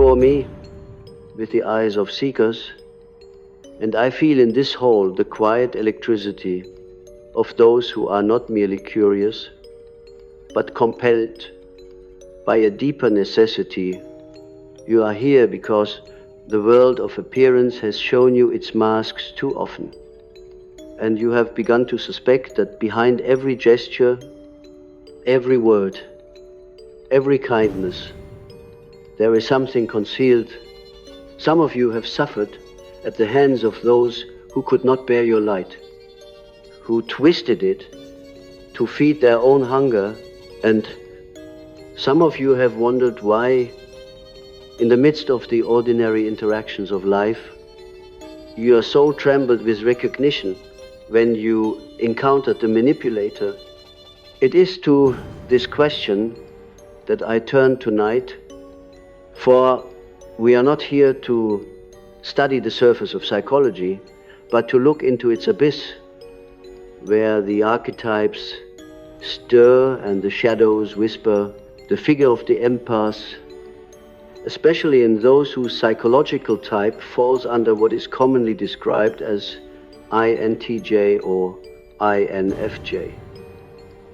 before me with the eyes of seekers, and I feel in this hall the quiet electricity of those who are not merely curious, but compelled by a deeper necessity. You are here because the world of appearance has shown you its masks too often, and you have begun to suspect that behind every gesture, every word, every kindness, there is something concealed. Some of you have suffered at the hands of those who could not bear your light, who twisted it to feed their own hunger, and some of you have wondered why, in the midst of the ordinary interactions of life, you are so trembled with recognition when you encountered the manipulator. It is to this question that I turn tonight, for we are not here to study the surface of psychology, but to look into its abyss, where the archetypes stir and the shadows whisper, the figure of the empath, especially in those whose psychological type falls under what is commonly described as INTJ or INFJ,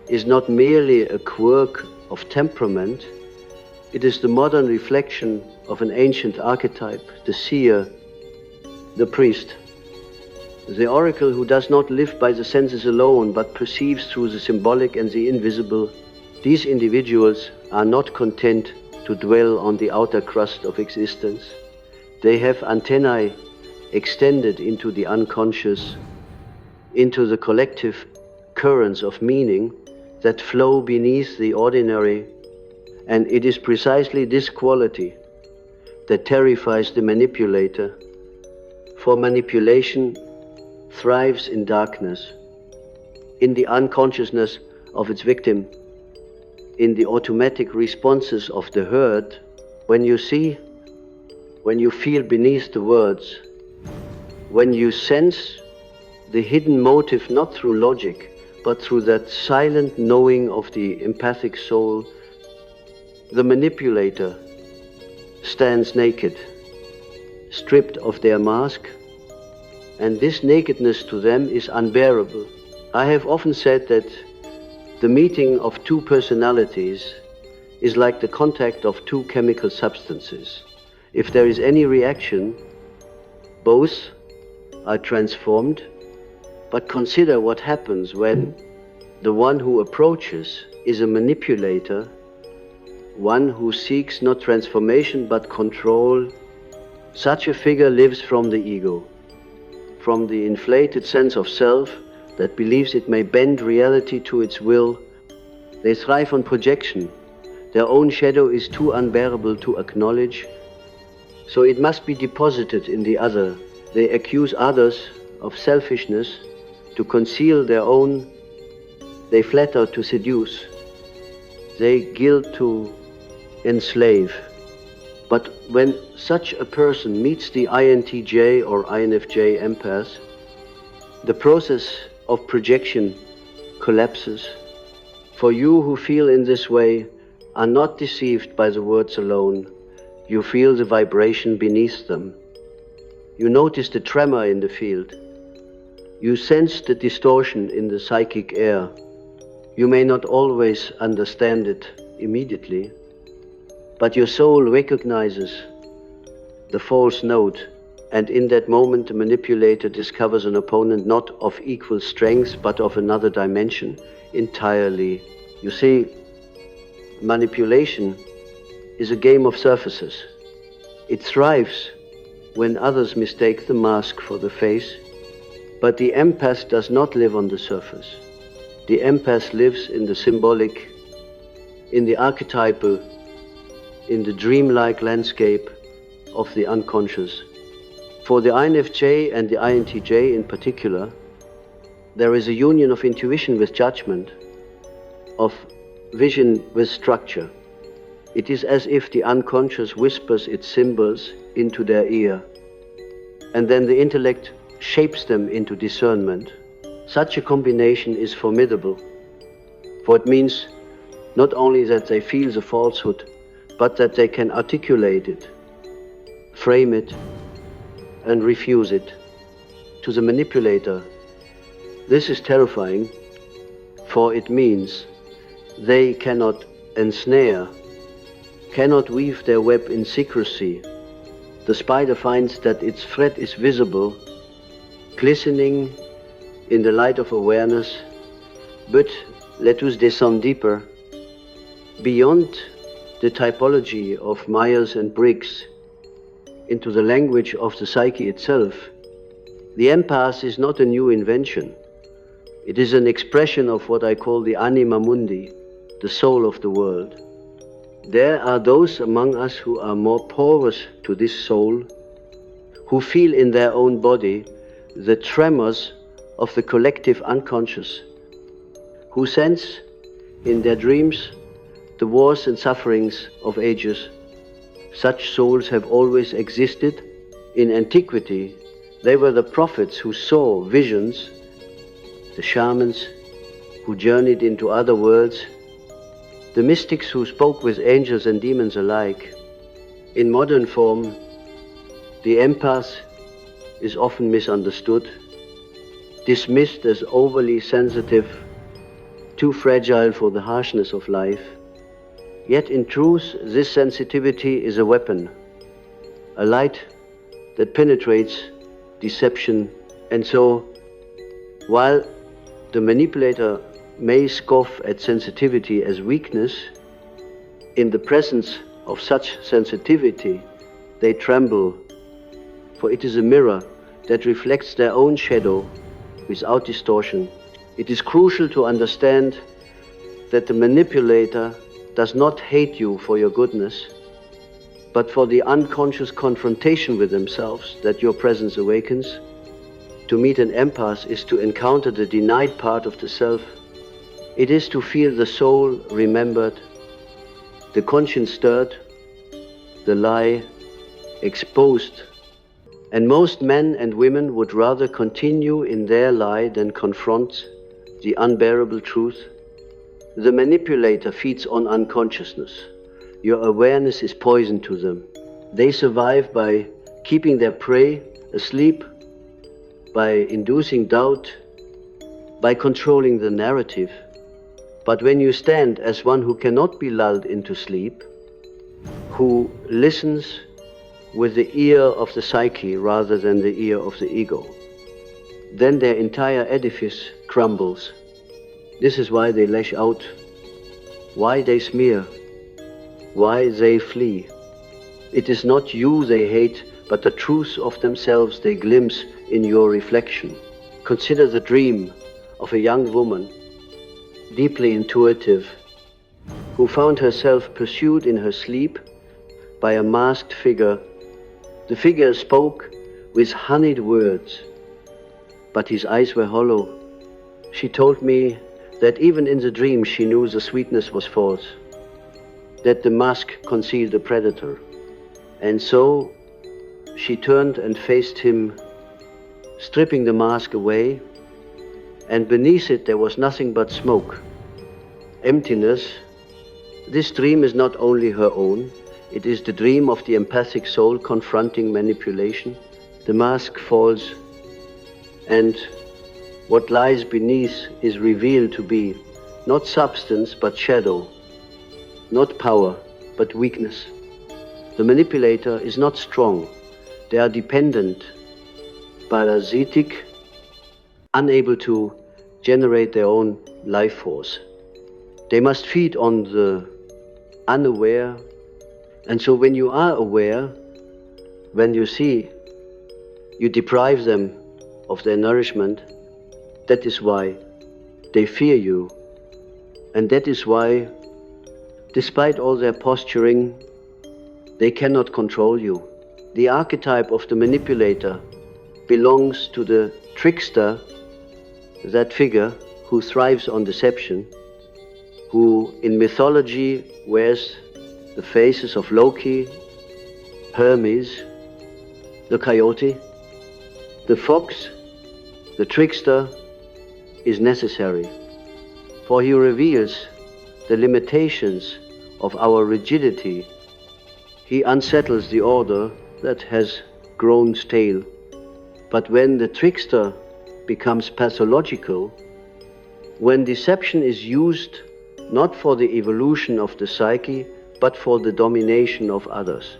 is not merely a quirk of temperament. It is the modern reflection of an ancient archetype, the seer, the priest, the oracle who does not live by the senses alone, but perceives through the symbolic and the invisible. These individuals are not content to dwell on the outer crust of existence. They have antennae extended into the unconscious, into the collective currents of meaning that flow beneath the ordinary. And it is precisely this quality that terrifies the manipulator, for manipulation thrives in darkness, in the unconsciousness of its victim, in the automatic responses of the herd. When you see, when you feel beneath the words, when you sense the hidden motive not through logic, but through that silent knowing of the empathic soul, the manipulator stands naked, stripped of their mask, and this nakedness to them is unbearable. I have often said that the meeting of two personalities is like the contact of two chemical substances. If there is any reaction, both are transformed. But consider what happens when the one who approaches is a manipulator, one who seeks not transformation but control. Such a figure lives from the ego, from the inflated sense of self that believes it may bend reality to its will. They thrive on projection. Their own shadow is too unbearable to acknowledge, so it must be deposited in the other. They accuse others of selfishness to conceal their own. They flatter to seduce. They guilt to enslave. But when such a person meets the INTJ or INFJ empath, the process of projection collapses. For you who feel in this way are not deceived by the words alone. You feel the vibration beneath them. You notice the tremor in the field. You sense the distortion in the psychic air. You may not always understand it immediately, but your soul recognizes the false note, and in that moment the manipulator discovers an opponent not of equal strength, but of another dimension entirely. You see, manipulation is a game of surfaces. It thrives when others mistake the mask for the face, but the empath does not live on the surface. The empath lives in the symbolic, in the archetypal, in the dreamlike landscape of the unconscious. For the INFJ and the INTJ in particular, there is a union of intuition with judgment, of vision with structure. It is as if the unconscious whispers its symbols into their ear, and then the intellect shapes them into discernment. Such a combination is formidable, for it means not only that they feel the falsehood, but that they can articulate it frame it, and refuse it. To the manipulator, this is terrifying, for it means they cannot ensnare, cannot weave their web in secrecy. The spider finds that its thread is visible, glistening in the light of awareness, but let us descend deeper, beyond the typology of Myers and Briggs, into the language of the psyche itself. The empath is not a new invention. It is an expression of what I call the anima mundi, the soul of the world. There are those among us who are more porous to this soul, who feel in their own body the tremors of the collective unconscious, who sense in their dreams the wars and sufferings of ages. Such souls have always existed. In antiquity, they were the prophets who saw visions, the shamans who journeyed into other worlds, the mystics who spoke with angels and demons alike. In modern form, the empath is often misunderstood, dismissed as overly sensitive, too fragile for the harshness of life. Yet in truth, this sensitivity is a weapon, a light that penetrates deception. And so, while the manipulator may scoff at sensitivity as weakness, in the presence of such sensitivity, they tremble, for it is a mirror that reflects their own shadow without distortion. It is crucial to understand that the manipulator does not hate you for your goodness, but for the unconscious confrontation with themselves that your presence awakens. To meet an empath is to encounter the denied part of the self. It is to feel the soul remembered, the conscience stirred, the lie exposed. And most men and women would rather continue in their lie than confront the unbearable truth. The manipulator feeds on unconsciousness. Your awareness is poison to them. They survive by keeping their prey asleep, by inducing doubt, by controlling the narrative. But when you stand as one who cannot be lulled into sleep, who listens with the ear of the psyche rather than the ear of the ego, then their entire edifice crumbles. This is why they lash out, why they smear, why they flee. It is not you they hate, but the truth of themselves they glimpse in your reflection. Consider the dream of a young woman, deeply intuitive, who found herself pursued in her sleep by a masked figure. The figure spoke with honeyed words, but his eyes were hollow. She told me that even in the dream she knew the sweetness was false, that the mask concealed a predator. And so she turned and faced him, stripping the mask away, and beneath it there was nothing but smoke, emptiness. This dream is not only her own, it is the dream of the empathic soul confronting manipulation. The mask falls, and what lies beneath is revealed to be not substance but shadow, not power but weakness. The manipulator is not strong. They are dependent, parasitic, unable to generate their own life force. They must feed on the unaware. And so when you are aware, when you see, you deprive them of their nourishment. That is why they fear you. And that is why, despite all their posturing, they cannot control you. The archetype of the manipulator belongs to the trickster, that figure who thrives on deception, who in mythology wears the faces of Loki, Hermes, the coyote. The fox, the trickster, is necessary, for he reveals the limitations of our rigidity. He unsettles the order that has grown stale. But when the trickster becomes pathological, when deception is used not for the evolution of the psyche, but for the domination of others,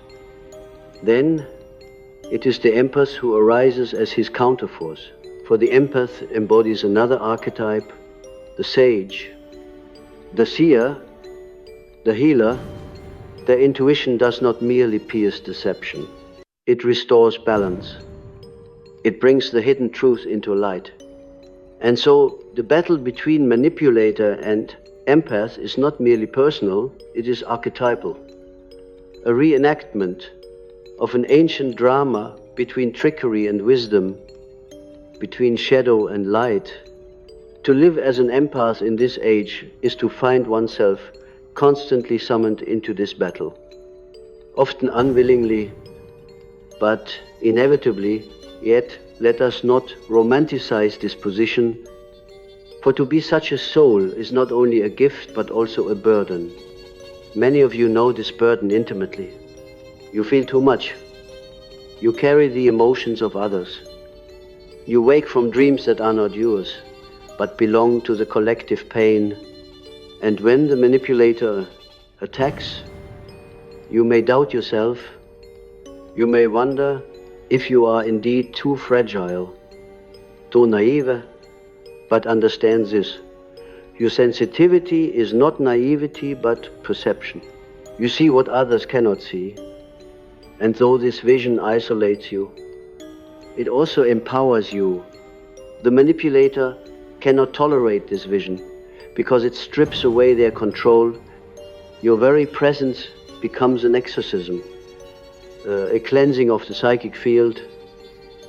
then it is the empath who arises as his counterforce. For the empath embodies another archetype, the sage, the seer, the healer. Their intuition does not merely pierce deception. It restores balance. It brings the hidden truth into light. And so the battle between manipulator and empath is not merely personal, it is archetypal. A reenactment of an ancient drama between trickery and wisdom, between shadow and light. To live as an empath in this age is to find oneself constantly summoned into this battle, often unwillingly, but inevitably. Yet let us not romanticize this position, for to be such a soul is not only a gift but also a burden. Many of you know this burden intimately. You feel too much. You carry the emotions of others. You wake from dreams that are not yours, but belong to the collective pain. And when the manipulator attacks, you may doubt yourself. You may wonder if you are indeed too fragile, too naive. But understand this: your sensitivity is not naivety but perception. You see what others cannot see, and though this vision isolates you, it also empowers you. The manipulator cannot tolerate this vision because it strips away their control. Your very presence becomes an exorcism, a cleansing of the psychic field.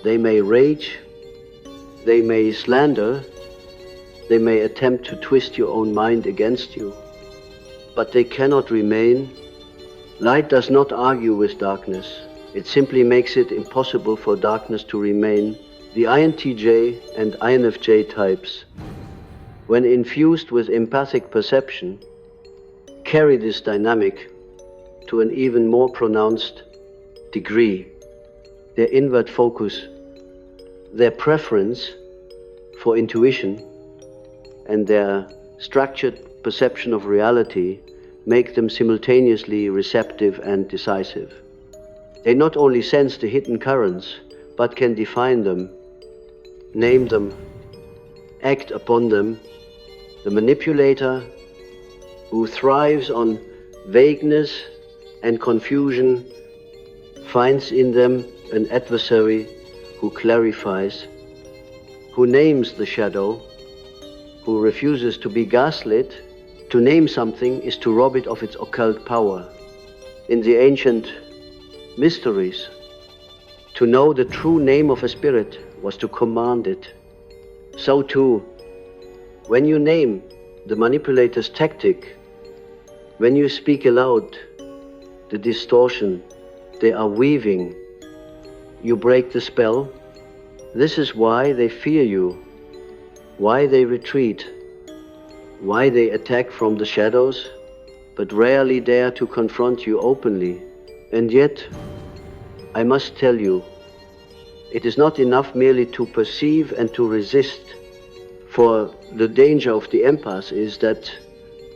They may rage, they may slander, they may attempt to twist your own mind against you, but they cannot remain. Light does not argue with darkness. It simply makes it impossible for darkness to remain. The INTJ and INFJ types, when infused with empathic perception, carry this dynamic to an even more pronounced degree. Their inward focus, their preference for intuition, and their structured perception of reality make them simultaneously receptive and decisive. They not only sense the hidden currents, but can define them, name them, act upon them. The manipulator, who thrives on vagueness and confusion, finds in them an adversary who clarifies, who names the shadow, who refuses to be gaslit. To name something is to rob it of its occult power. In the ancient mysteries, to know the true name of a spirit was to command it. So too, when you name the manipulator's tactic, when you speak aloud the distortion they are weaving, you break the spell. This is why they fear you, why they retreat, why they attack from the shadows, but rarely dare to confront you openly. And yet, I must tell you, it is not enough merely to perceive and to resist, for the danger of the empath is that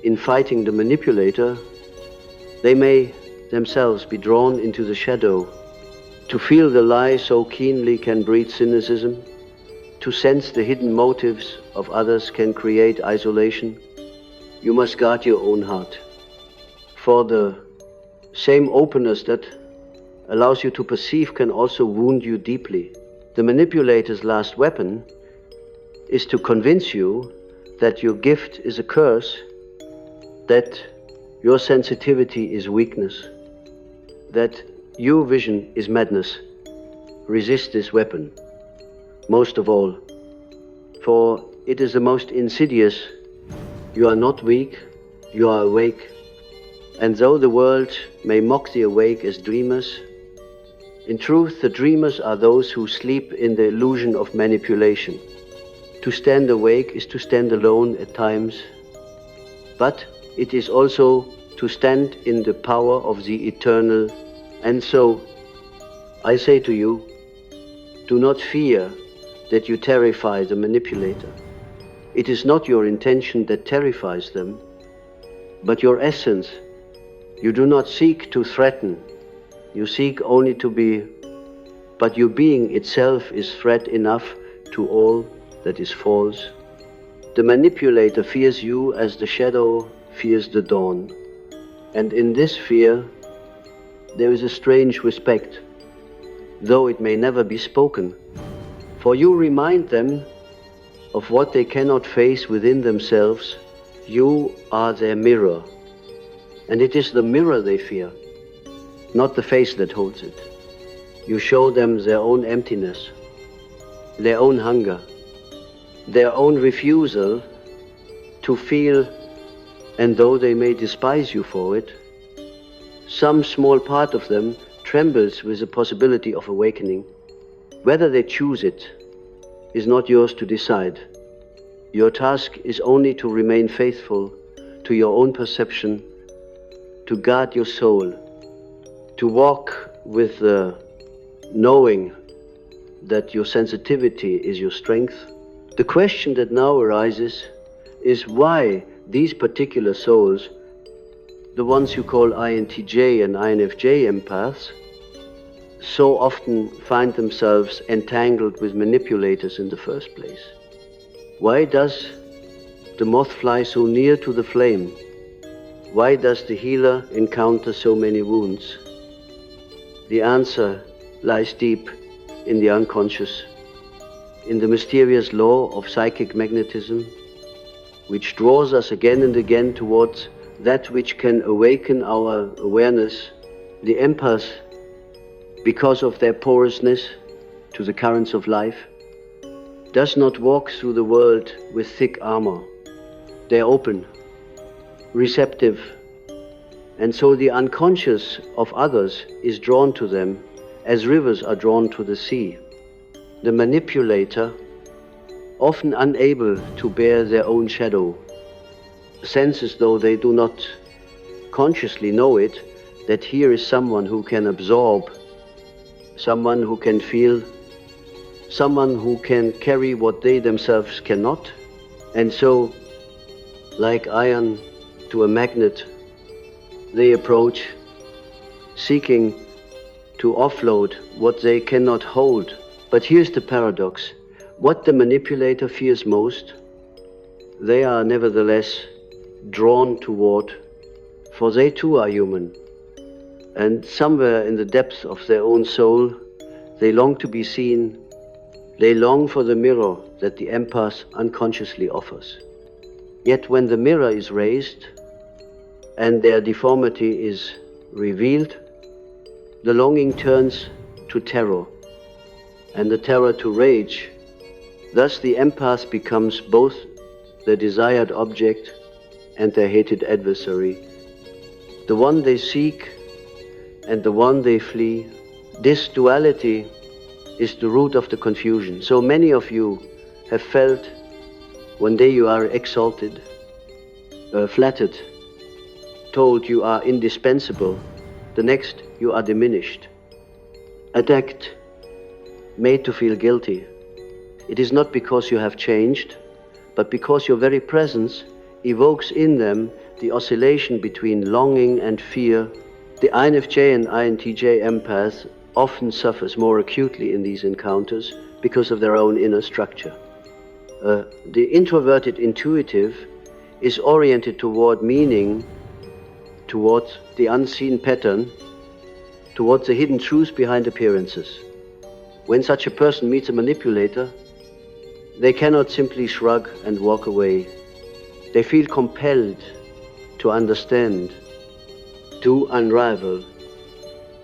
in fighting the manipulator, they may themselves be drawn into the shadow. To feel the lie so keenly can breed cynicism. To sense the hidden motives of others can create isolation. You must guard your own heart, for the same openness that allows you to perceive can also wound you deeply. The manipulator's last weapon is to convince you that your gift is a curse, that your sensitivity is weakness, that your vision is madness. Resist this weapon, most of all, for it is the most insidious. You are not weak, you are awake. And though the world may mock the awake as dreamers, in truth the dreamers are those who sleep in the illusion of manipulation. To stand awake is to stand alone at times, but it is also to stand in the power of the eternal. And so, I say to you, do not fear that you terrify the manipulator. It is not your intention that terrifies them, but your essence. You do not seek to threaten, you seek only to be, but your being itself is threat enough to all that is false. The manipulator fears you as the shadow fears the dawn, and in this fear there is a strange respect, though it may never be spoken, for you remind them of what they cannot face within themselves. You are their mirror, and it is the mirror they fear, not the face that holds it. You show them their own emptiness, their own hunger, their own refusal to feel, and though they may despise you for it, some small part of them trembles with the possibility of awakening. Whether they choose it is not yours to decide. Your task is only to remain faithful to your own perception, to guard your soul, to walk with the knowing that your sensitivity is your strength. The question that now arises is why these particular souls, the ones you call INTJ and INFJ empaths, so often find themselves entangled with manipulators in the first place. Why does the moth fly so near to the flame? Why does the healer encounter so many wounds? The answer lies deep in the unconscious, in the mysterious law of psychic magnetism, which draws us again and again towards that which can awaken our awareness. The empaths, because of their porousness to the currents of life, does not walk through the world with thick armor. They are open, receptive, and so the unconscious of others is drawn to them as rivers are drawn to the sea. The manipulator, often unable to bear their own shadow, senses, though they do not consciously know it, that here is someone who can absorb, someone who can feel, someone who can carry what they themselves cannot. And so, like iron to a magnet, they approach, seeking to offload what they cannot hold. But here's the paradox. What the manipulator fears most, they are nevertheless drawn toward, for they too are human. And somewhere in the depths of their own soul, they long to be seen. They long for the mirror that the empath unconsciously offers. Yet when the mirror is raised and their deformity is revealed, the longing turns to terror, and the terror to rage. Thus the empath becomes both the desired object and their hated adversary, the one they seek and the one they flee. This duality is the root of the confusion. So many of you have felt one day you are exalted, flattered, told you are indispensable, the next you are diminished, attacked, made to feel guilty. It is not because you have changed, but because your very presence evokes in them the oscillation between longing and fear. The INFJ and INTJ empaths often suffers more acutely in these encounters because of their own inner structure. The introverted intuitive is oriented toward meaning, towards the unseen pattern, towards the hidden truth behind appearances. When such a person meets a manipulator, they cannot simply shrug and walk away. They feel compelled to understand, to unravel,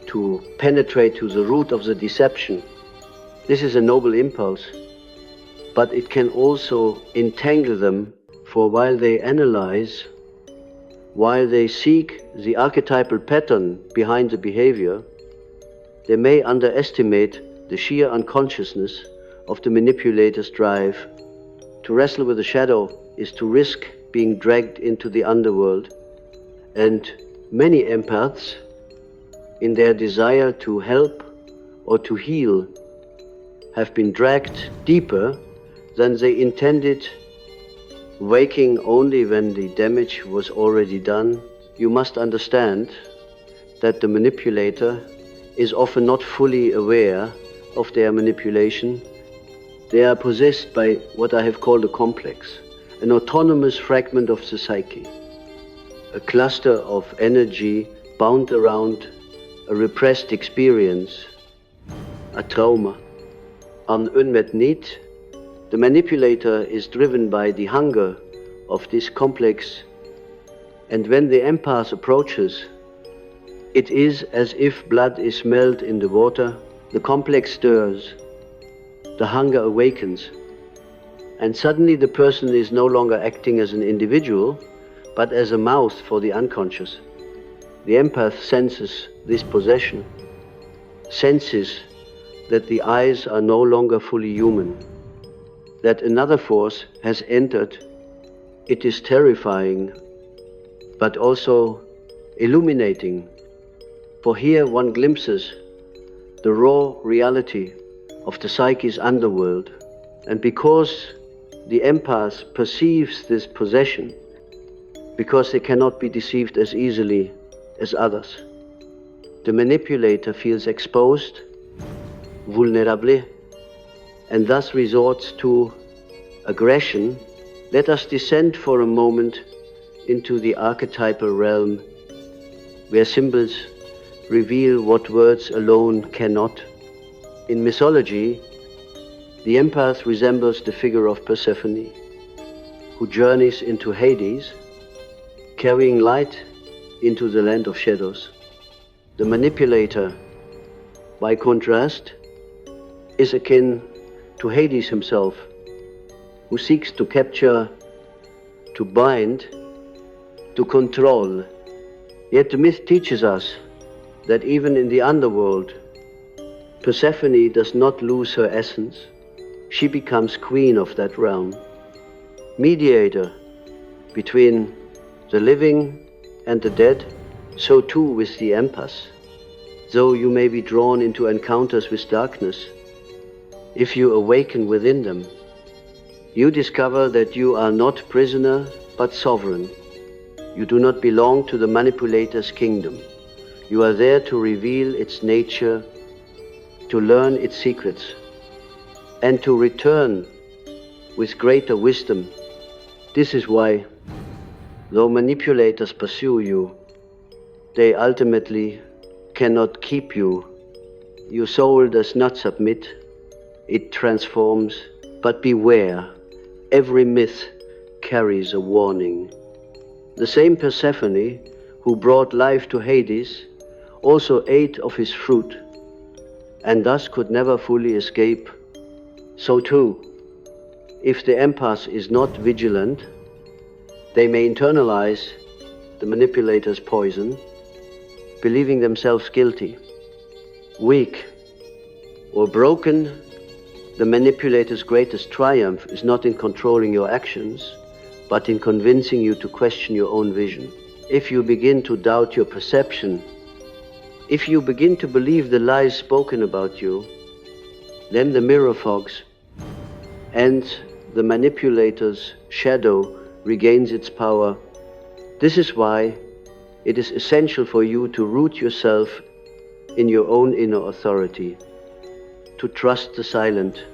to penetrate to the root of the deception. This is a noble impulse, but it can also entangle them, for while they analyze, while they seek the archetypal pattern behind the behavior, they may underestimate the sheer unconsciousness of the manipulator's drive. To wrestle with the shadow is to risk being dragged into the underworld, and many empaths, in their desire to help or to heal have been dragged deeper than they intended, waking only when the damage was already done, you must understand that the manipulator is often not fully aware of their manipulation. They are possessed by what I have called a complex, an autonomous fragment of the psyche, a cluster of energy bound around a repressed experience, a trauma, an unmet need. The manipulator is driven by the hunger of this complex, and when the empath approaches, it is as if blood is smelled in the water. The complex stirs, the hunger awakens, and suddenly the person is no longer acting as an individual, but as a mouth for the unconscious. The empath senses this possession, senses that the eyes are no longer fully human, that another force has entered. It is terrifying, but also illuminating, for here one glimpses the raw reality of the psyche's underworld. And because the empath perceives this possession, because they cannot be deceived as easily as others, the manipulator feels exposed, vulnerable, and thus resorts to aggression. Let us descend for a moment into the archetypal realm, where symbols reveal what words alone cannot. In mythology, the empath resembles the figure of Persephone, who journeys into Hades, carrying light into the land of shadows. The manipulator, by contrast, is akin to Hades himself, who seeks to capture, to bind, to control. Yet the myth teaches us that even in the underworld, Persephone does not lose her essence. She becomes queen of that realm, mediator between the living and the dead. So too with the empaths. Though you may be drawn into encounters with darkness, if you awaken within them, you discover that you are not prisoner but sovereign. You do not belong to the manipulator's kingdom. You are there to reveal its nature, to learn its secrets, and to return with greater wisdom. This is why, though manipulators pursue you, they ultimately cannot keep you. Your soul does not submit, it transforms. But beware, every myth carries a warning. The same Persephone who brought life to Hades also ate of his fruit, and thus could never fully escape. So too, if the empath is not vigilant, they may internalize the manipulator's poison, believing themselves guilty, weak, or broken. The manipulator's greatest triumph is not in controlling your actions, but in convincing you to question your own vision. If you begin to doubt your perception, if you begin to believe the lies spoken about you, then the mirror fogs and the manipulator's shadow regains its power. This is why it is essential for you to root yourself in your own inner authority, to trust the silent,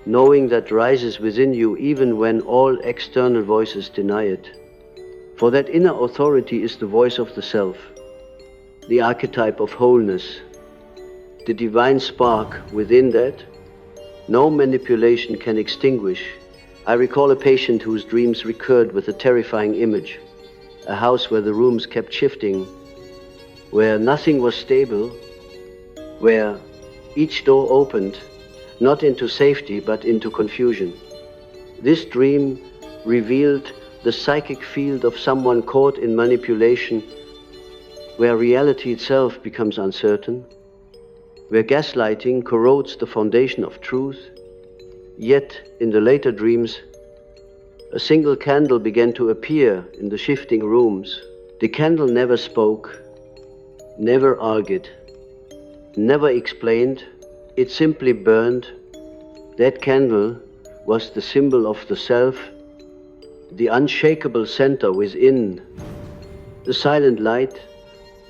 knowing that rises within you even when all external voices deny it. For that inner authority is the voice of the self, the archetype of wholeness, the divine spark within that no manipulation can extinguish. I recall a patient whose dreams recurred with a terrifying image, a house where the rooms kept shifting, where nothing was stable, where each door opened, not into safety, but into confusion. This dream revealed the psychic field of someone caught in manipulation, where reality itself becomes uncertain, where gaslighting corrodes the foundation of truth. Yet, in the later dreams, a single candle began to appear in the shifting rooms. The candle never spoke, never argued. never explained, it simply burned. That candle was the symbol of the self, the unshakable center within, the silent light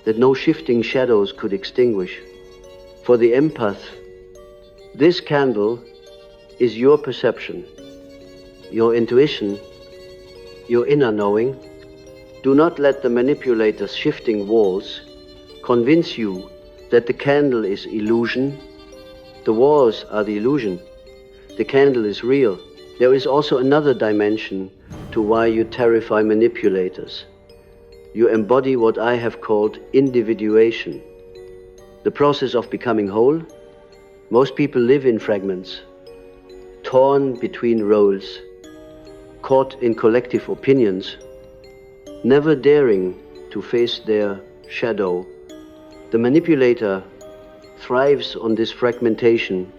that no shifting shadows could extinguish. For the empath, this candle is your perception, your intuition, your inner knowing. Do not let the manipulator's shifting walls convince you that the candle is illusion. The walls are the illusion. The candle is real. There is also another dimension to why you terrify manipulators. You embody what I have called individuation, the process of becoming whole. Most people live in fragments, torn between roles, caught in collective opinions, never daring to face their shadow. The manipulator thrives on this fragmentation,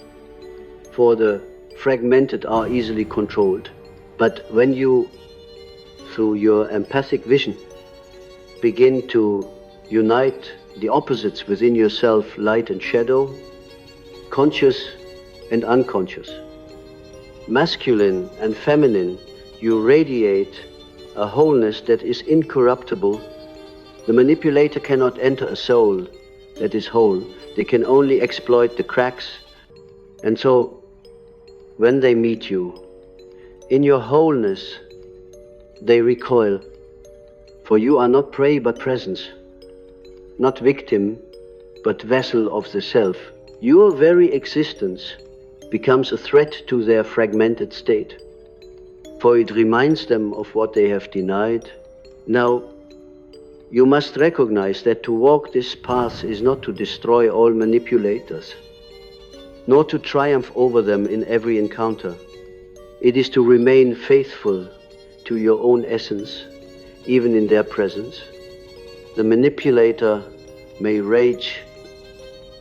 for the fragmented are easily controlled. But when you, through your empathic vision, begin to unite the opposites within yourself, light and shadow, conscious and unconscious, masculine and feminine, you radiate a wholeness that is incorruptible. The manipulator cannot enter a soul that is whole. They can only exploit the cracks. And so, when they meet you, in your wholeness, they recoil. For you are not prey but presence, not victim but vessel of the self. Your very existence becomes a threat to their fragmented state, for it reminds them of what they have denied. Now, you must recognize that to walk this path is not to destroy all manipulators, nor to triumph over them in every encounter. It is to remain faithful to your own essence, even in their presence. The manipulator may rage,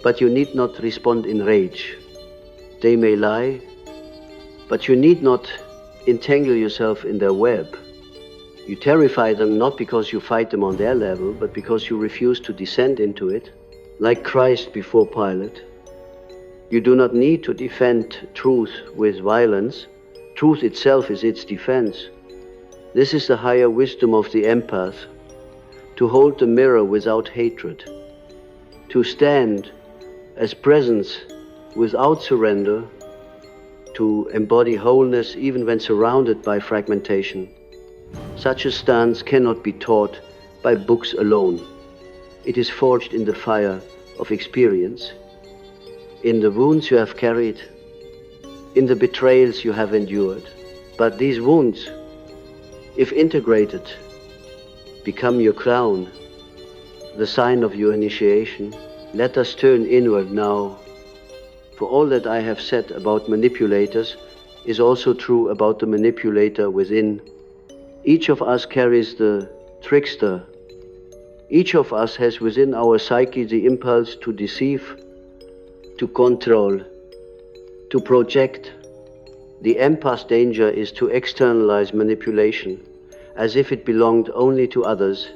but you need not respond in rage. They may lie, but you need not entangle yourself in their web. You terrify them not because you fight them on their level, but because you refuse to descend into it, like Christ before Pilate. You do not need to defend truth with violence. Truth itself is its defense. This is the higher wisdom of the empath, to hold the mirror without hatred, to stand as presence without surrender, to embody wholeness even when surrounded by fragmentation. Such a stance cannot be taught by books alone. It is forged in the fire of experience, in the wounds you have carried, in the betrayals you have endured. But these wounds, if integrated, become your crown, the sign of your initiation. Let us turn inward now, for all that I have said about manipulators is also true about the manipulator within. Each of us carries the trickster. Each of us has within our psyche the impulse to deceive, to control, to project. The empath's danger is to externalize manipulation, as if it belonged only to others,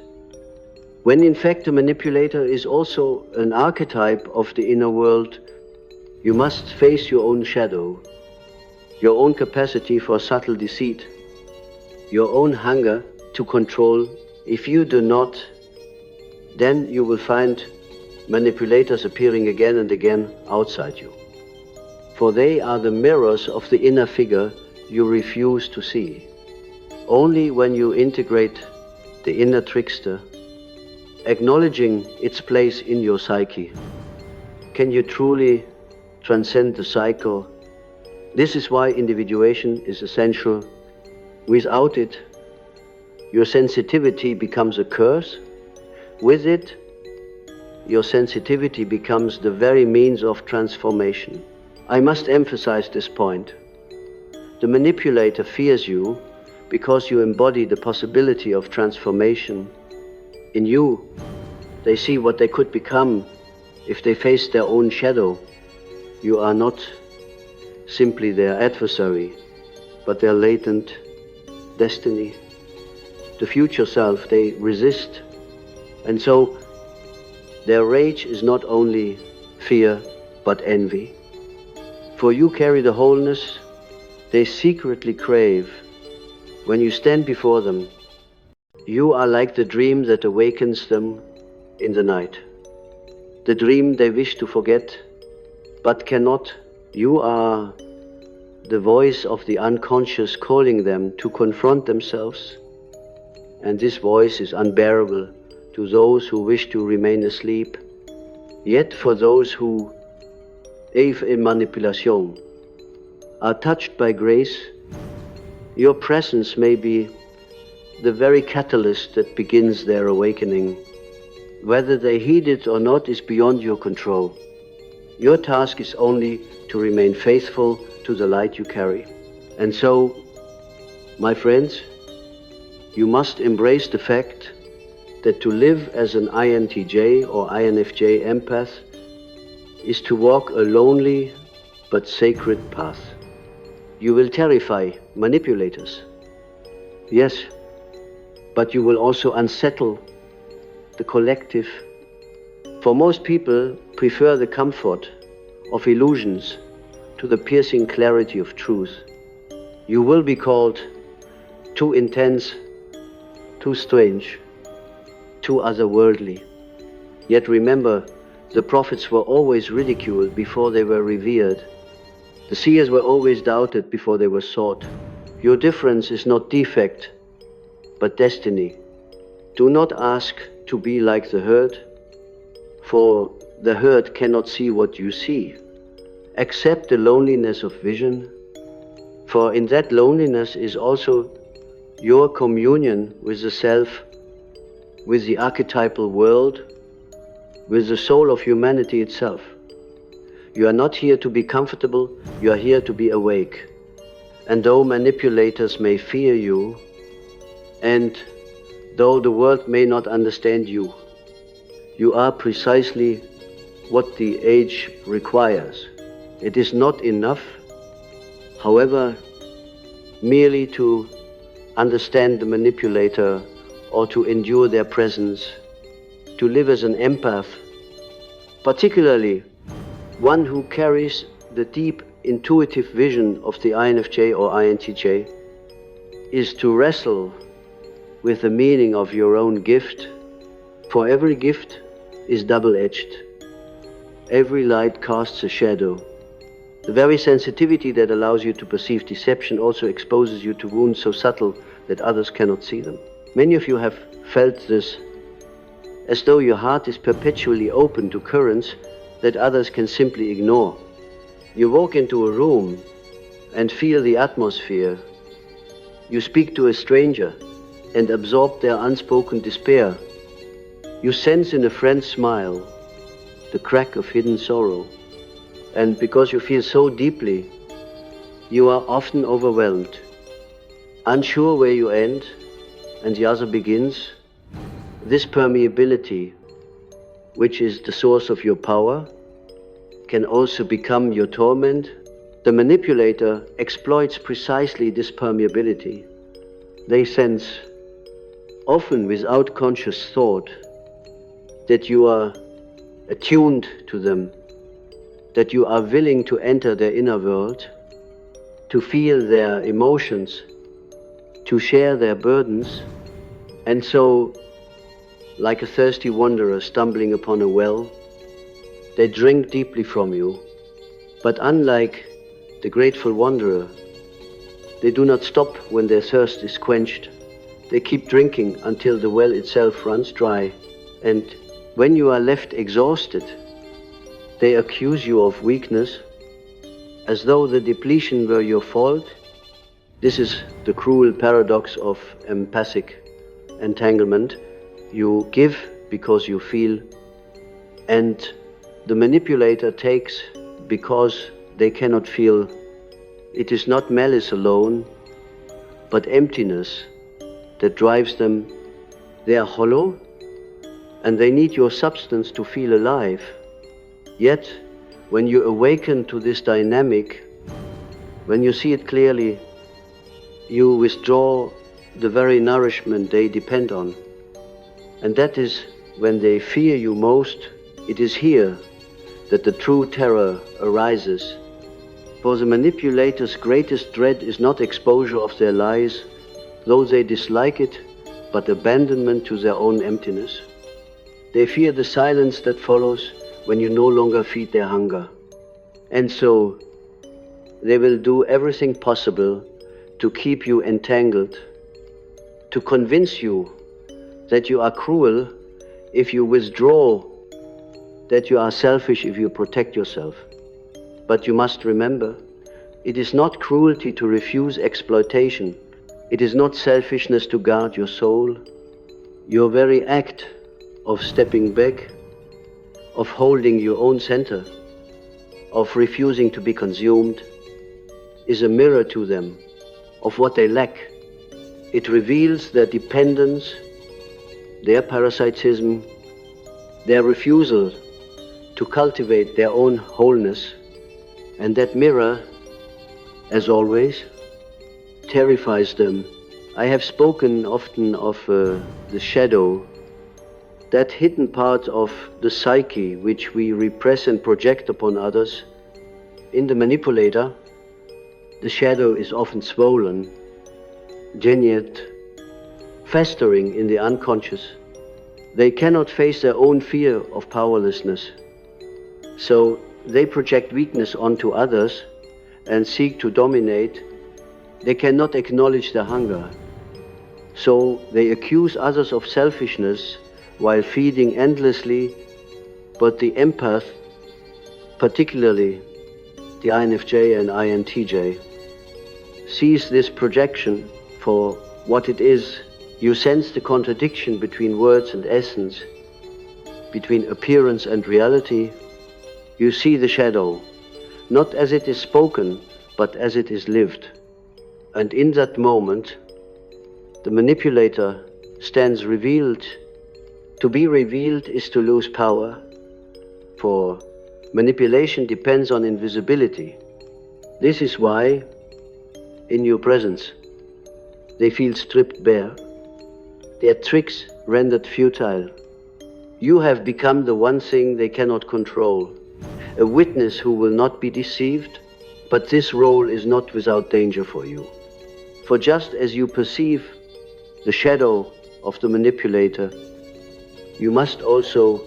when in fact the manipulator is also an archetype of the inner world. You must face your own shadow, your own capacity for subtle deceit, your own hunger to control. If you do not, then you will find manipulators appearing again and again outside you. For they are the mirrors of the inner figure you refuse to see. Only when you integrate the inner trickster, acknowledging its place in your psyche, can you truly transcend the cycle. This is why individuation is essential. Without it, your sensitivity becomes a curse. With it, your sensitivity becomes the very means of transformation. I must emphasize this point. The manipulator fears you because you embody the possibility of transformation. In you, they see what they could become if they face their own shadow. You are not simply their adversary, but their latent destiny. The future self they resist. And so their rage is not only fear, but envy. For you carry the wholeness they secretly crave. When you stand before them, you are like the dream that awakens them in the night. The dream they wish to forget, but cannot. You are the voice of the unconscious calling them to confront themselves, and this voice is unbearable to those who wish to remain asleep. Yet for those who, INFJ Manipulation, are touched by grace, your presence may be the very catalyst that begins their awakening. Whether they heed it or not is beyond your control. Your task is only to remain faithful to the light you carry. And so, my friends, you must embrace the fact that to live as an INTJ or INFJ empath is to walk a lonely but sacred path. You will terrify manipulators, yes, but you will also unsettle the collective. For most people prefer the comfort of illusions to the piercing clarity of truth. You will be called too intense, too strange, too otherworldly. Yet remember, the prophets were always ridiculed before they were revered. The seers were always doubted before they were sought. Your difference is not defect, but destiny. Do not ask to be like the herd, for the herd cannot see what you see. Accept the loneliness of vision, for in that loneliness is also your communion with the self, with the archetypal world, with the soul of humanity itself. You are not here to be comfortable, you are here to be awake. And though manipulators may fear you, and though the world may not understand you, you are precisely what the age requires. It is not enough, however, merely to understand the manipulator or to endure their presence. To live as an empath, particularly one who carries the deep intuitive vision of the INFJ or INTJ, is to wrestle with the meaning of your own gift. For every gift is double-edged. Every light casts a shadow. The very sensitivity that allows you to perceive deception also exposes you to wounds so subtle that others cannot see them. Many of you have felt this, as though your heart is perpetually open to currents that others can simply ignore. You walk into a room and feel the atmosphere. You speak to a stranger and absorb their unspoken despair. You sense in a friend's smile the crack of hidden sorrow. And because you feel so deeply, you are often overwhelmed, unsure where you end and the other begins. This permeability, which is the source of your power, can also become your torment. The manipulator exploits precisely this permeability. They sense, often without conscious thought, that you are attuned to them, that you are willing to enter their inner world, to feel their emotions, to share their burdens, and so, like a thirsty wanderer stumbling upon a well, they drink deeply from you. But unlike the grateful wanderer, they do not stop when their thirst is quenched. They keep drinking until the well itself runs dry. And when you are left exhausted, they accuse you of weakness, as though the depletion were your fault. This is the cruel paradox of empathic entanglement. You give because you feel, and the manipulator takes because they cannot feel. It is not malice alone, but emptiness that drives them. They are hollow, and they need your substance to feel alive. Yet, when you awaken to this dynamic, when you see it clearly, you withdraw the very nourishment they depend on. And that is when they fear you most. It is here that the true terror arises. For the manipulator's greatest dread is not exposure of their lies, though they dislike it, but abandonment to their own emptiness. They fear the silence that follows when you no longer feed their hunger. And so, they will do everything possible to keep you entangled, to convince you that you are cruel if you withdraw, that you are selfish if you protect yourself. But you must remember, it is not cruelty to refuse exploitation. It is not selfishness to guard your soul. Your very act of stepping back, of holding your own center, of refusing to be consumed, is a mirror to them of what they lack. It reveals their dependence, their parasitism, their refusal to cultivate their own wholeness. And that mirror, as always, terrifies them. I have spoken often of the shadow, that hidden part of the psyche which we repress and project upon others. In the manipulator, the shadow is often swollen, yet festering in the unconscious. They cannot face their own fear of powerlessness. So they project weakness onto others and seek to dominate. They cannot acknowledge their hunger. So they accuse others of selfishness while feeding endlessly. But the empath, particularly the INFJ and INTJ, sees this projection for what it is. You sense the contradiction between words and essence, between appearance and reality. You see the shadow, not as it is spoken, but as it is lived. And in that moment, the manipulator stands revealed. To be revealed is to lose power, for manipulation depends on invisibility. This is why, in your presence, they feel stripped bare, their tricks rendered futile. You have become the one thing they cannot control, a witness who will not be deceived, but this role is not without danger for you. For just as you perceive the shadow of the manipulator, you must also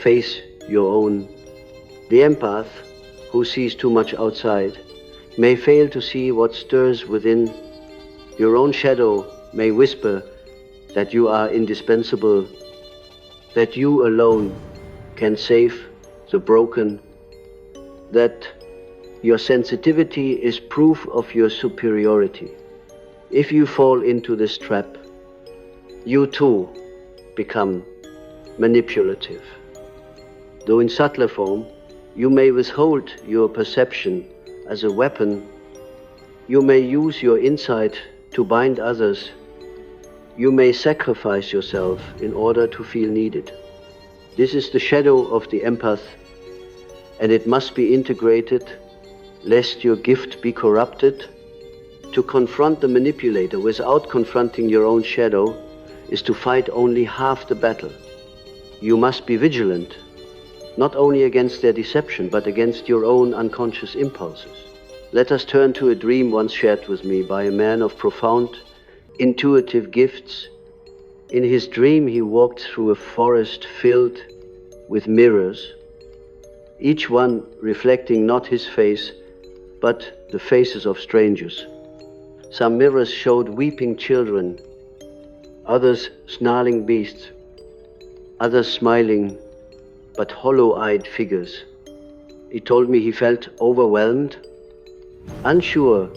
face your own. The empath, who sees too much outside, may fail to see what stirs within. Your own shadow may whisper that you are indispensable, that you alone can save the broken, that your sensitivity is proof of your superiority. If you fall into this trap, you too become manipulative. Though in subtler form, you may withhold your perception as a weapon. You may use your insight to bind others. You may sacrifice yourself in order to feel needed. This is the shadow of the empath, and it must be integrated, lest your gift be corrupted. To confront the manipulator without confronting your own shadow is to fight only half the battle. You must be vigilant, not only against their deception, but against your own unconscious impulses. Let us turn to a dream once shared with me by a man of profound intuitive gifts. In his dream, he walked through a forest filled with mirrors, each one reflecting not his face, but the faces of strangers. Some mirrors showed weeping children, others snarling beasts, others smiling but hollow-eyed figures. He told me he felt overwhelmed, unsure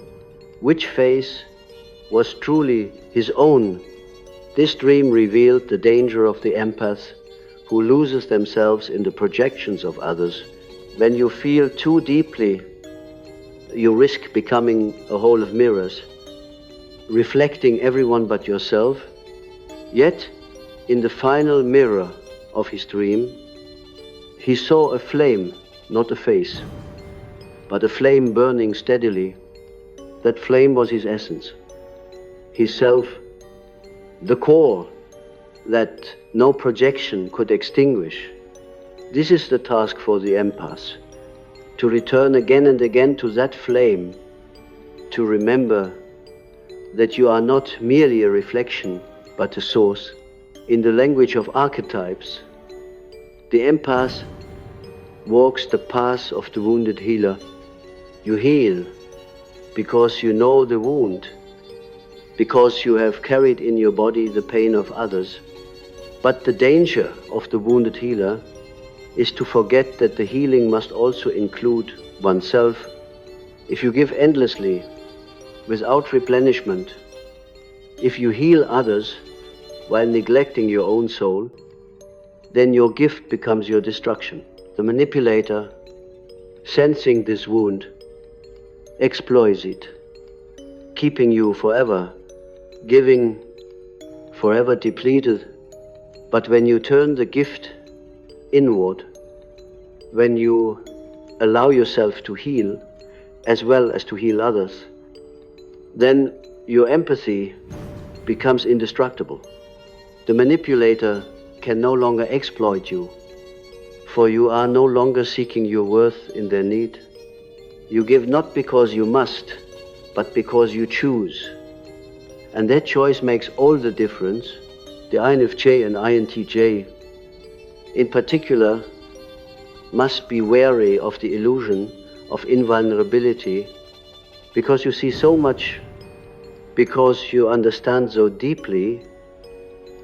which face was truly his own. This dream revealed the danger of the empath who loses themselves in the projections of others. When you feel too deeply, you risk becoming a hole of mirrors, reflecting everyone but yourself. Yet, in the final mirror of his dream, he saw a flame, not a face, but a flame burning steadily. That flame was his essence, his self, the core that no projection could extinguish. This is the task for the empath, to return again and again to that flame, to remember that you are not merely a reflection, but a source. In the language of archetypes, the empath walks the path of the wounded healer. You heal because you know the wound, because you have carried in your body the pain of others. But the danger of the wounded healer is to forget that the healing must also include oneself. If you give endlessly, without replenishment, if you heal others while neglecting your own soul, then your gift becomes your destruction. The manipulator, sensing this wound, exploits it, keeping you forever giving, forever depleted. But when you turn the gift inward, when you allow yourself to heal as well as to heal others, then your empathy becomes indestructible. The manipulator can no longer exploit you, for you are no longer seeking your worth in their need. You give not because you must, but because you choose. And that choice makes all the difference. The INFJ and INTJ, in particular, must be wary of the illusion of invulnerability, because you see so much, because you understand so deeply,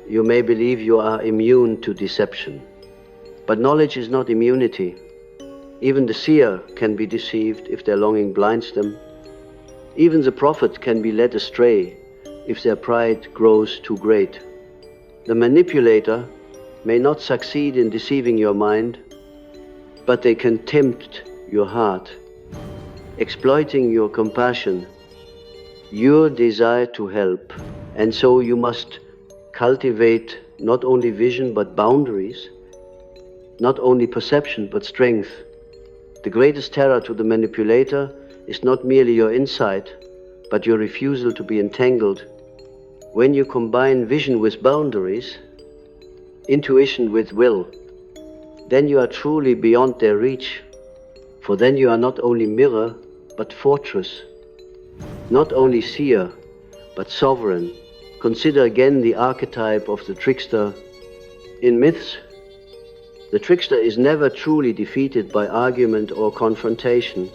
you may believe you are immune to deception. But knowledge is not immunity. Even the seer can be deceived if their longing blinds them. Even the prophet can be led astray if their pride grows too great. The manipulator may not succeed in deceiving your mind, but they can tempt your heart, exploiting your compassion, your desire to help. And so you must cultivate not only vision but boundaries, not only perception but strength. The greatest terror to the manipulator is not merely your insight, but your refusal to be entangled. When you combine vision with boundaries, intuition with will, then you are truly beyond their reach, for then you are not only mirror, but fortress, not only seer, but sovereign. Consider again the archetype of the trickster. In myths, the trickster is never truly defeated by argument or confrontation.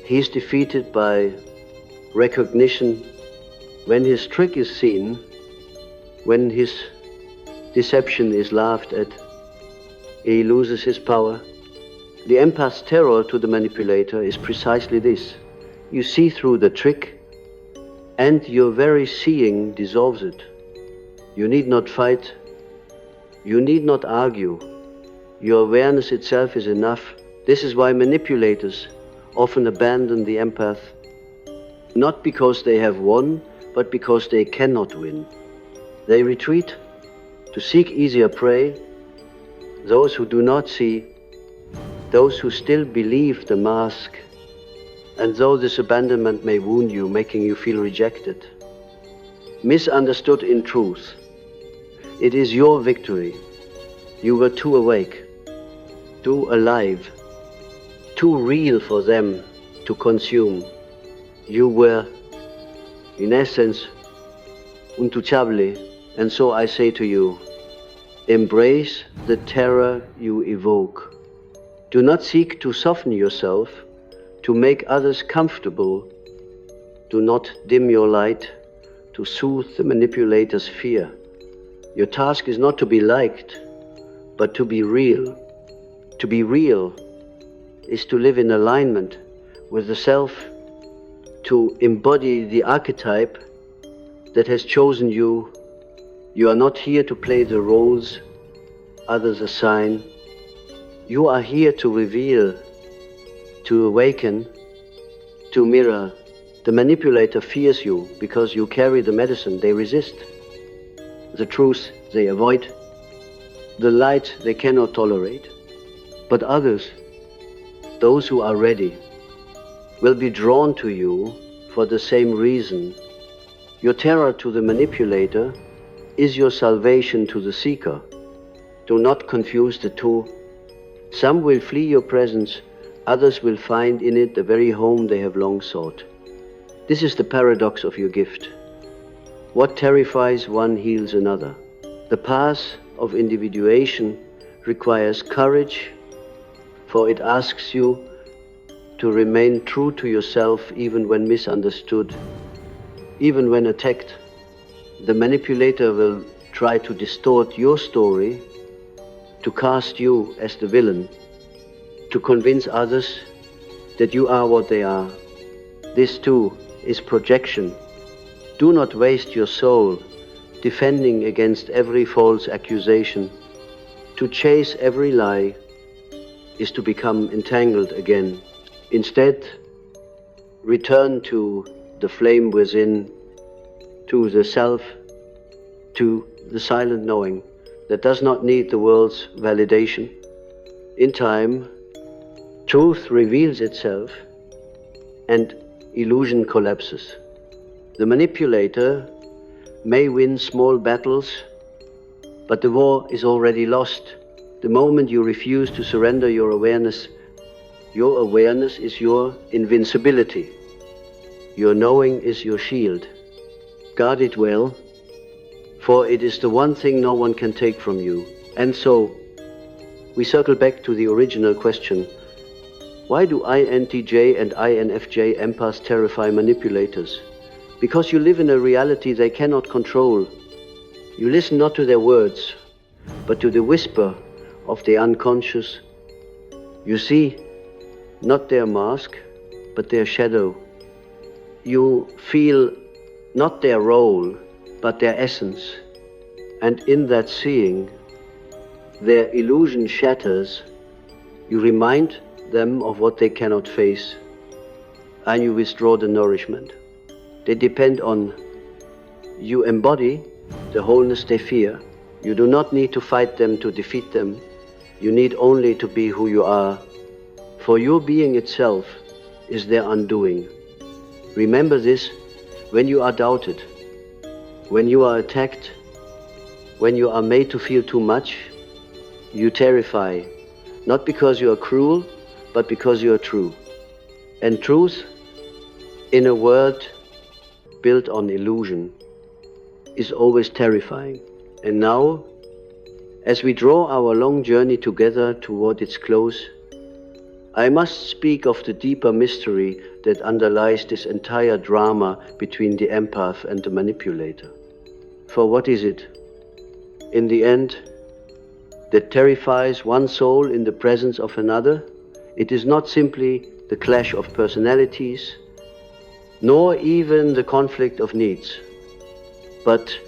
He is defeated by recognition. When his trick is seen, when his deception is laughed at, he loses his power. The empath's terror to the manipulator is precisely this. You see through the trick, and your very seeing dissolves it. You need not fight. You need not argue. Your awareness itself is enough. This is why manipulators often abandon the empath, not because they have won, but because they cannot win. They retreat to seek easier prey, those who do not see, those who still believe the mask. And though this abandonment may wound you, making you feel rejected, misunderstood in truth, it is your victory. You were too awake, too alive, too real for them to consume. You were, in essence, untouchable. And so I say to you, embrace the terror you evoke. Do not seek to soften yourself, to make others comfortable. Do not dim your light to soothe the manipulator's fear. Your task is not to be liked, but to be real. To be real is to live in alignment with the self, to embody the archetype that has chosen you. You are not here to play the roles others assign. You are here to reveal, to awaken, to mirror. The manipulator fears you because you carry the medicine they resist. The truth they avoid. The light they cannot tolerate. But others, those who are ready, will be drawn to you for the same reason. Your terror to the manipulator is your salvation to the seeker. Do not confuse the two. Some will flee your presence, others will find in it the very home they have long sought. This is the paradox of your gift. What terrifies one heals another. The path of individuation requires courage, for it asks you to remain true to yourself even when misunderstood, even when attacked. The manipulator will try to distort your story, to cast you as the villain, to convince others that you are what they are. This too is projection. Do not waste your soul defending against every false accusation. To chase every lie is to become entangled again. Instead, return to the flame within, to the self, to the silent knowing that does not need the world's validation. In time, truth reveals itself and illusion collapses. The manipulator may win small battles, but the war is already lost. The moment you refuse to surrender your awareness is your invincibility. Your knowing is your shield. Guard it well, for it is the one thing no one can take from you. And so, we circle back to the original question. Why do INTJ and INFJ empaths terrify manipulators? Because you live in a reality they cannot control. You listen not to their words, but to the whisper of the unconscious. You see not their mask, but their shadow. You feel not their role, but their essence. And in that seeing, their illusion shatters. You remind them of what they cannot face, and you withdraw the nourishment. They depend on you. Embody the wholeness they fear. You do not need to fight them to defeat them. You need only to be who you are. For your being itself is their undoing. Remember this when you are doubted, when you are attacked, when you are made to feel too much. You terrify, not because you are cruel, but because you are true. And truth, in a world built on illusion, is always terrifying. And now, as we draw our long journey together toward its close, I must speak of the deeper mystery that underlies this entire drama between the empath and the manipulator. For what is it, in the end, that terrifies one soul in the presence of another? It is not simply the clash of personalities, nor even the conflict of needs, but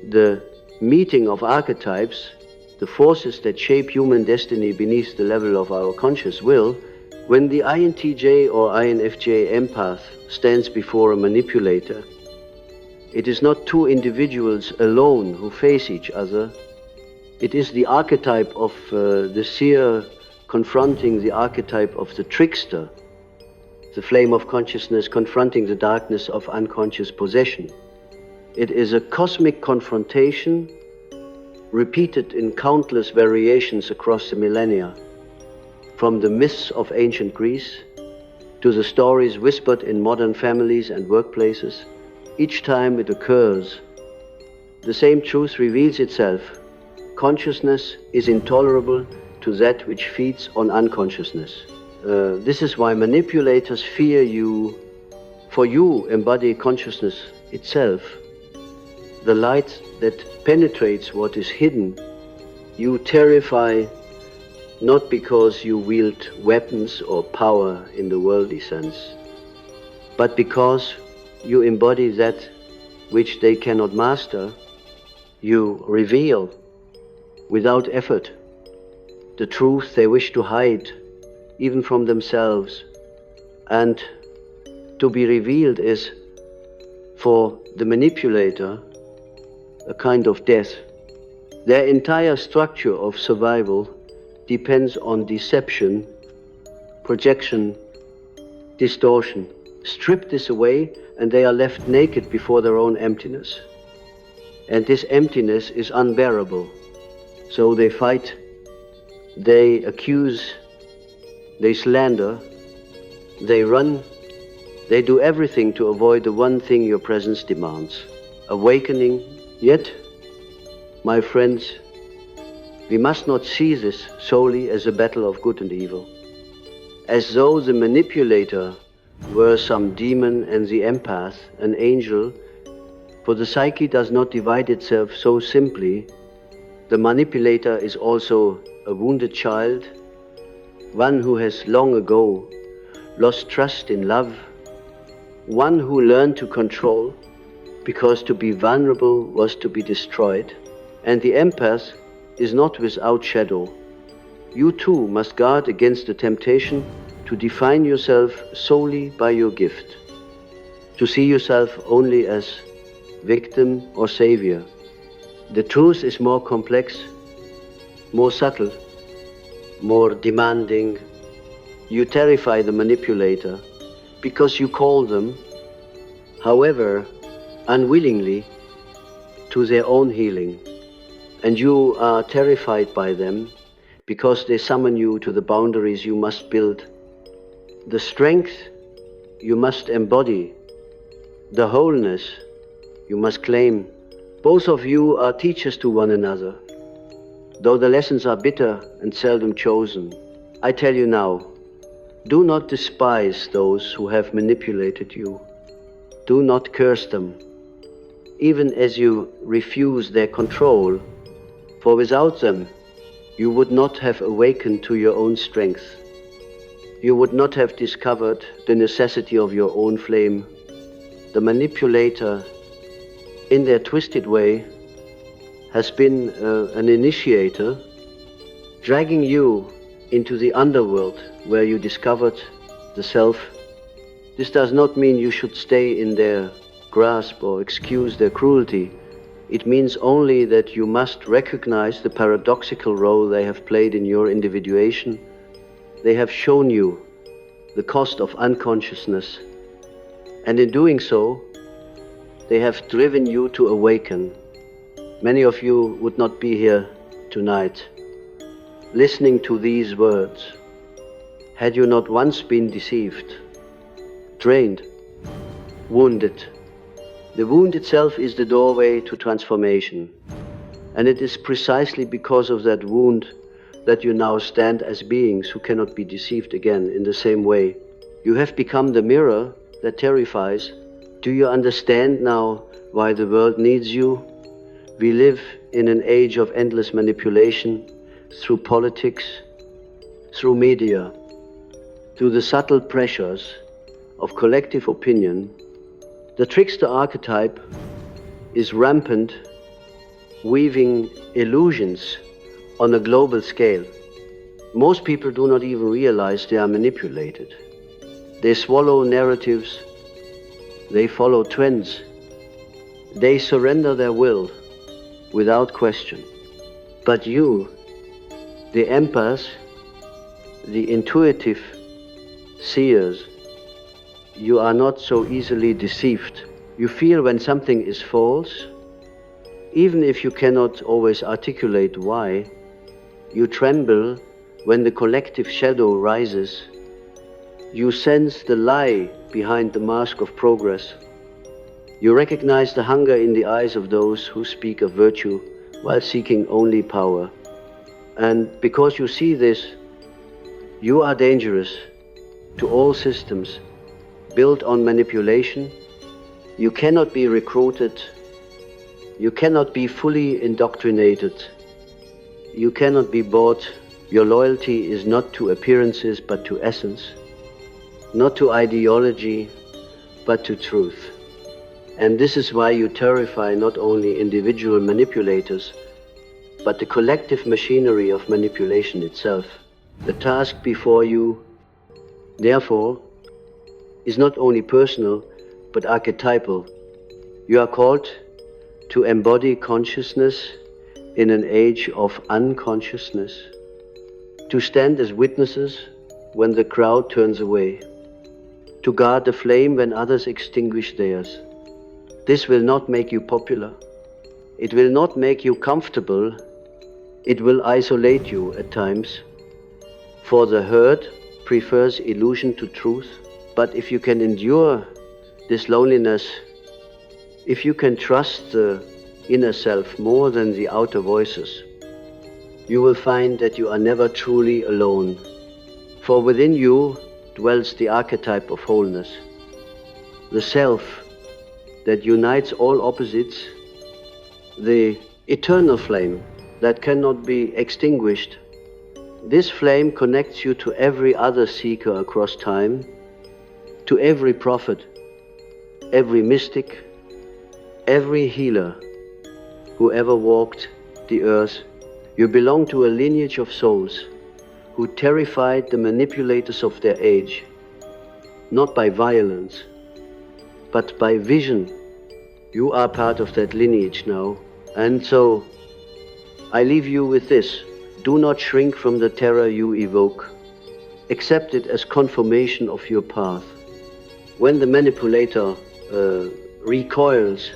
the meeting of archetypes, the forces that shape human destiny beneath the level of our conscious will. When the INTJ or INFJ empath stands before a manipulator, it is not two individuals alone who face each other. It is the archetype of the seer confronting the archetype of the trickster, the flame of consciousness confronting the darkness of unconscious possession. It is a cosmic confrontation repeated in countless variations across the millennia, from the myths of ancient Greece to the stories whispered in modern families and workplaces. Each time it occurs, the same truth reveals itself. Consciousness is intolerable to that which feeds on unconsciousness. This is why manipulators fear you, for you embody consciousness itself, the light that penetrates what is hidden. You terrify not because you wield weapons or power in the worldly sense, but because you embody that which they cannot master. You reveal, without effort, the truth they wish to hide, even from themselves. And to be revealed is, for the manipulator, a kind of death. Their entire structure of survival depends on deception, projection, distortion. Strip this away and they are left naked before their own emptiness. And this emptiness is unbearable. So they fight They accuse, they slander, they run, they do everything to avoid the one thing your presence demands, awakening. Yet, my friends, we must not see this solely as a battle of good and evil, as though the manipulator were some demon and the empath an angel, for the psyche does not divide itself so simply. The manipulator is also a wounded child, one who has long ago lost trust in love, one who learned to control because to be vulnerable was to be destroyed. And the empath is not without shadow. You too must guard against the temptation to define yourself solely by your gift, to see yourself only as victim or savior. The truth is more complex, more subtle, more demanding. You terrify the manipulator because you call them, however unwillingly, to their own healing. And you are terrified by them because they summon you to the boundaries you must build, the strength you must embody, the wholeness you must claim. Both of you are teachers to one another, though the lessons are bitter and seldom chosen. I tell you now, do not despise those who have manipulated you. Do not curse them, even as you refuse their control, for without them, you would not have awakened to your own strength. You would not have discovered the necessity of your own flame. The manipulator, in their twisted way, has been an initiator, dragging you into the underworld where you discovered the self. This does not mean you should stay in their grasp or excuse their cruelty. It means only that you must recognize the paradoxical role they have played in your individuation. They have shown you the cost of unconsciousness, and in doing so, they have driven you to awaken. Many of you would not be here tonight, listening to these words, had you not once been deceived, drained, wounded. The wound itself is the doorway to transformation, and it is precisely because of that wound that you now stand as beings who cannot be deceived again in the same way. You have become the mirror that terrifies. Do you understand now why the world needs you? We live in an age of endless manipulation through politics, through media, through the subtle pressures of collective opinion. The trickster archetype is rampant, weaving illusions on a global scale. Most people do not even realize they are manipulated. They swallow narratives, they follow trends, they surrender their will without question. But you, the empaths, the intuitive seers, you are not so easily deceived. You feel when something is false, even if you cannot always articulate why. You tremble when the collective shadow rises. You sense the lie behind the mask of progress. You recognize the hunger in the eyes of those who speak of virtue while seeking only power. And because you see this, you are dangerous to all systems built on manipulation. You cannot be recruited. You cannot be fully indoctrinated. You cannot be bought. Your loyalty is not to appearances but to essence, not to ideology but to truth. And this is why you terrify not only individual manipulators, but the collective machinery of manipulation itself. The task before you, therefore, is not only personal, but archetypal. You are called to embody consciousness in an age of unconsciousness, to stand as witnesses when the crowd turns away, to guard the flame when others extinguish theirs. This will not make you popular. It will not make you comfortable. It will isolate you at times, for the herd prefers illusion to truth. But if you can endure this loneliness, if you can trust the inner self more than the outer voices, you will find that you are never truly alone. For within you dwells the archetype of wholeness, the self that unites all opposites, the eternal flame that cannot be extinguished. This flame connects you to every other seeker across time, to every prophet, every mystic, every healer who ever walked the earth. You belong to a lineage of souls who terrified the manipulators of their age, not by violence, but by vision. You are part of that lineage now. And so I leave you with this. Do not shrink from the terror you evoke. Accept it as confirmation of your path. When the manipulator recoils,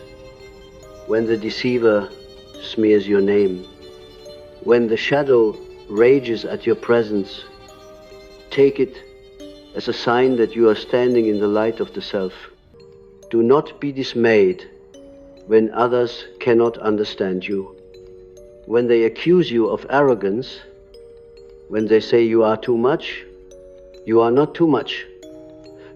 when the deceiver smears your name, when the shadow rages at your presence, take it as a sign that you are standing in the light of the self. Do not be dismayed when others cannot understand you. When they accuse you of arrogance, when they say you are too much, you are not too much.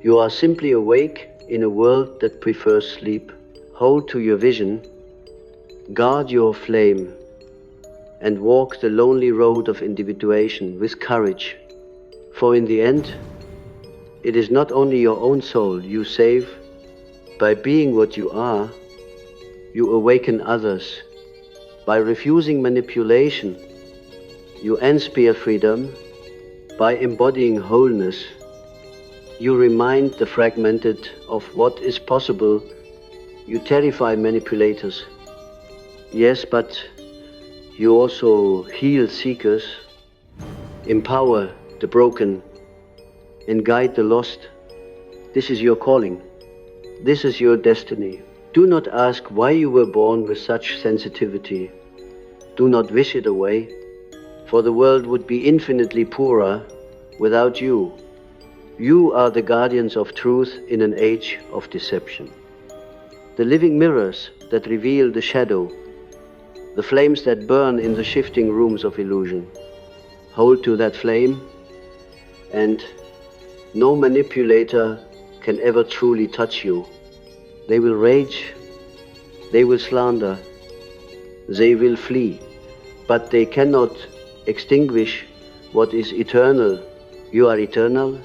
You are simply awake in a world that prefers sleep. Hold to your vision, guard your flame, and walk the lonely road of individuation with courage. For in the end, it is not only your own soul you save. By being what you are, you awaken others. By refusing manipulation, you inspire freedom. By embodying wholeness, you remind the fragmented of what is possible. You terrify manipulators. Yes, but you also heal seekers, empower the broken, and guide the lost. This is your calling. This is your destiny. Do not ask why you were born with such sensitivity. Do not wish it away, for the world would be infinitely poorer without you. You are the guardians of truth in an age of deception. The living mirrors that reveal the shadow, the flames that burn in the shifting rooms of illusion. Hold to that flame, and no manipulator can ever truly touch you. They will rage, they will slander, they will flee, but they cannot extinguish what is eternal. You are eternal,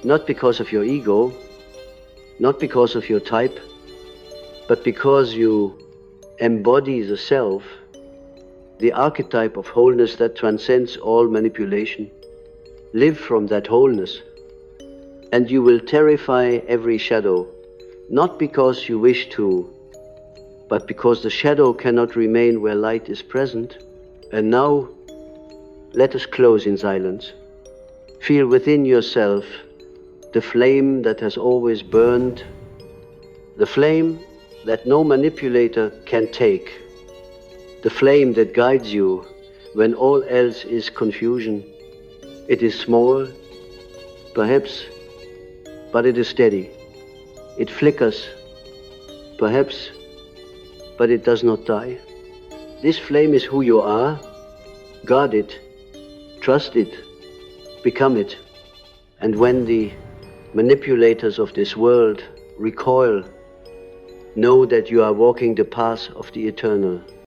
not because of your ego, not because of your type, but because you embody the self, the archetype of wholeness that transcends all manipulation. Live from that wholeness, and you will terrify every shadow, not because you wish to, but because the shadow cannot remain where light is present. And now, let us close in silence. Feel within yourself the flame that has always burned, the flame that no manipulator can take, the flame that guides you when all else is confusion. It is small, perhaps, but it is steady. It flickers, perhaps, but it does not die. This flame is who you are. Guard it, trust it, become it. And when the manipulators of this world recoil, know that you are walking the path of the eternal.